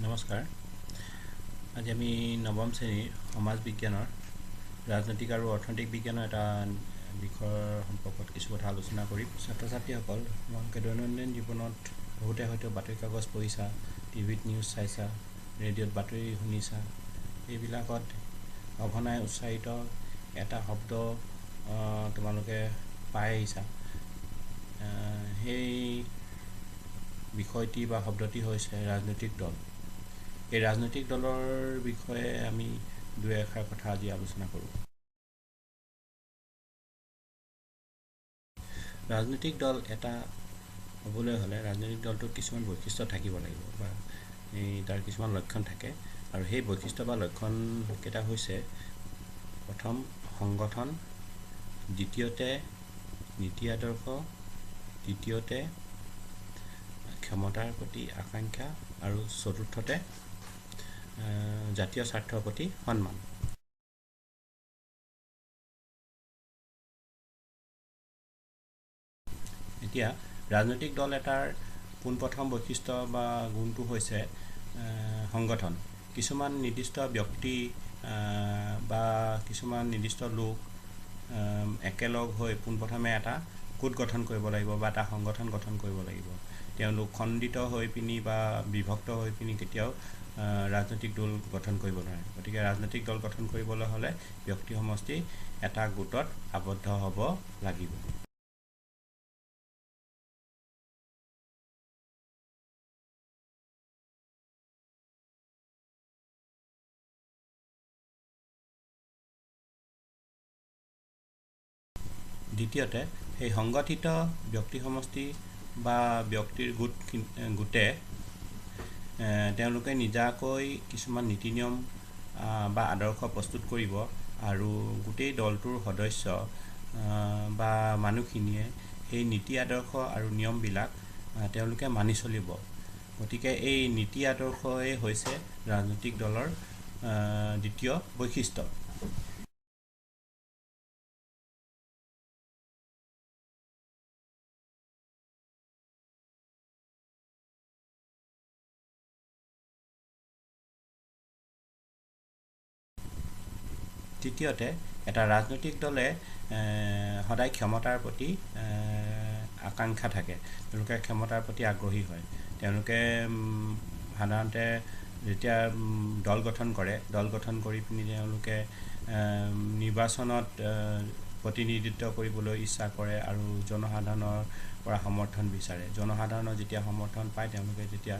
নমস্কাৰ। আজি আমি নৱম শ্ৰেণীৰ সমাজ বিজ্ঞানৰ ৰাজনৈতিক আৰু অৰ্থনৈতিক বিজ্ঞানৰ এটা বিষয়ৰ সম্পৰ্কত কিছু কথা আলোচনা কৰিম। ছাত্ৰ ছাত্ৰীসকল, তোমালোকে দৈনন্দিন জীৱনত বহুতে হয়তো বাতৰি কাগজ পঢ়িছা, টিভিত নিউজ চাইছা, ৰেডিঅ'ত বাতৰি শুনিছা। এইবিলাকত সঘনাই উচ্চাৰিত এটা শব্দ তোমালোকে পাই আহিছা। সেই বিষয়টি বা শব্দটি হৈছে ৰাজনৈতিক দল। এই ৰাজনৈতিক দলৰ বিষয়ে আমি দুই এষাৰ কথা আজি আলোচনা কৰোঁ। ৰাজনৈতিক দল এটা হ'বলৈ হ'লে ৰাজনৈতিক দলটোত কিছুমান বৈশিষ্ট্য থাকিব লাগিব বা তাৰ কিছুমান লক্ষণ থাকে, আৰু সেই বৈশিষ্ট্য বা লক্ষণকেইটা হৈছে: প্ৰথম সংগঠন, দ্বিতীয়তে নীতি আদৰ্শ, তৃতীয়তে ক্ষমতাৰ প্ৰতি আকাংক্ষা, আৰু চতুৰ্থতে জাতীয় স্বাৰ্থৰ প্ৰতি সন্মান। এতিয়া ৰাজনৈতিক দল এটাৰ পোনপ্ৰথম বৈশিষ্ট্য বা গুণটো হৈছে সংগঠন। কিছুমান নিৰ্দিষ্ট ব্যক্তি বা কিছুমান নিৰ্দিষ্ট লোক একেলগ হৈ পোনপ্ৰথমে এটা গোট গঠন কৰিব লাগিব বা এটা সংগঠন গঠন কৰিব লাগিব। তেওঁলোক খণ্ডিত হৈ পিনি বা বিভক্ত হৈ পিনি কেতিয়াও ৰাজনৈতিক দল গঠন কৰিব নোৱাৰে। গতিকে ৰাজনৈতিক দল গঠন কৰিবলৈ হ'লে ব্যক্তি সমষ্টি এটা গোটত আবদ্ধ হ'ব লাগিব। দ্বিতীয়তে, সেই সংগঠিত ব্যক্তি সমষ্টি বা ব্যক্তিৰ গোটে তেওঁলোকে নিজাকৈ কিছুমান নীতি নিয়ম বা আদৰ্শ প্ৰস্তুত কৰিব, আৰু গোটেই দলটোৰ সদস্য বা মানুহখিনিয়ে সেই নীতি আদৰ্শ আৰু নিয়মবিলাক তেওঁলোকে মানি চলিব। গতিকে এই নীতি আদৰ্শই হৈছে ৰাজনৈতিক দলৰ দ্বিতীয় বৈশিষ্ট্য। তৃতীয়তে, এটা ৰাজনৈতিক দলে সদায় ক্ষমতাৰ প্ৰতি আকাংক্ষা থাকে। তেওঁলোকে ক্ষমতাৰ প্ৰতি আগ্ৰহী হয়। তেওঁলোকে সাধাৰণতে যেতিয়া দল গঠন কৰে, দল গঠন কৰি পিনি তেওঁলোকে নিৰ্বাচনত প্ৰতিনিধিত্ব কৰিবলৈ ইচ্ছা কৰে আৰু জনসাধাৰণৰ পৰা সমৰ্থন বিচাৰে। জনসাধাৰণৰ যেতিয়া সমৰ্থন পায়, তেওঁলোকে যেতিয়া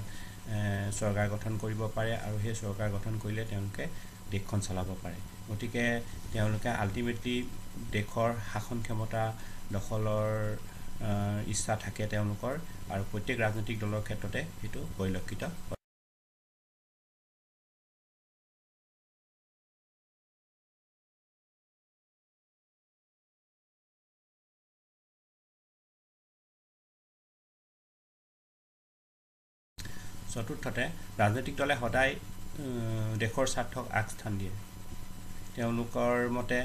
চৰকাৰ গঠন কৰিব পাৰে, আৰু সেই চৰকাৰ গঠন কৰিলে তেওঁলোকে দেশখন চলাব পাৰে। গতিকে তেওঁলোকে আল্টিমেটলি দেশৰ শাসন ক্ষমতা দখলৰ ইচ্ছা থাকে তেওঁলোকৰ, আৰু প্ৰত্যেক ৰাজনৈতিক দলৰ ক্ষেত্ৰতে সেইটো পৰিলক্ষিত হয়। চতুৰ্থতে, ৰাজনৈতিক দলে সদায় দেশৰ স্বাৰ্থক আগস্থান দিয়ে। তেওঁলোকৰ মতে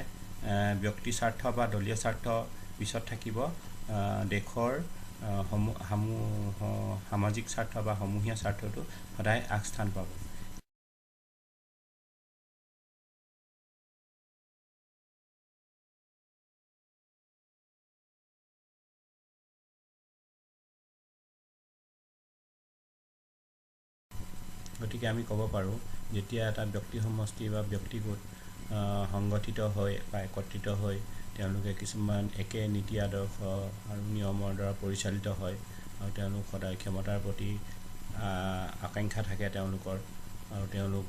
ব্যক্তি স্বাৰ্থ বা দলীয় স্বাৰ্থ পিছত থাকিব, দেশৰ সামাজিক স্বাৰ্থ বা সমূহীয়া স্বাৰ্থটো সদায় আগস্থান পাব। গতিকে আমি ক'ব পাৰোঁ, যেতিয়া এটা ব্যক্তি সমষ্টি বা ব্যক্তিগোট সংগঠিত হৈ বা একত্ৰিত হৈ তেওঁলোকে কিছুমান একে নীতি আদৰ্শ আৰু নিয়মৰ দ্বাৰা পৰিচালিত হয়, আৰু তেওঁলোক সদায় ক্ষমতাৰ প্ৰতি আকাংক্ষা থাকে তেওঁলোকৰ, আৰু তেওঁলোক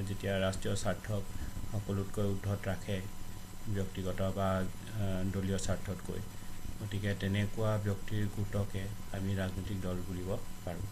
যেতিয়া ৰাষ্ট্ৰীয় স্বাৰ্থক সকলোতকৈ ঊৰ্ধত ৰাখে ব্যক্তিগত বা দলীয় স্বাৰ্থতকৈ। গতিকে তেনেকুৱা ব্যক্তিৰ গোটকে আমি ৰাজনৈতিক দল বুলিব পাৰোঁ।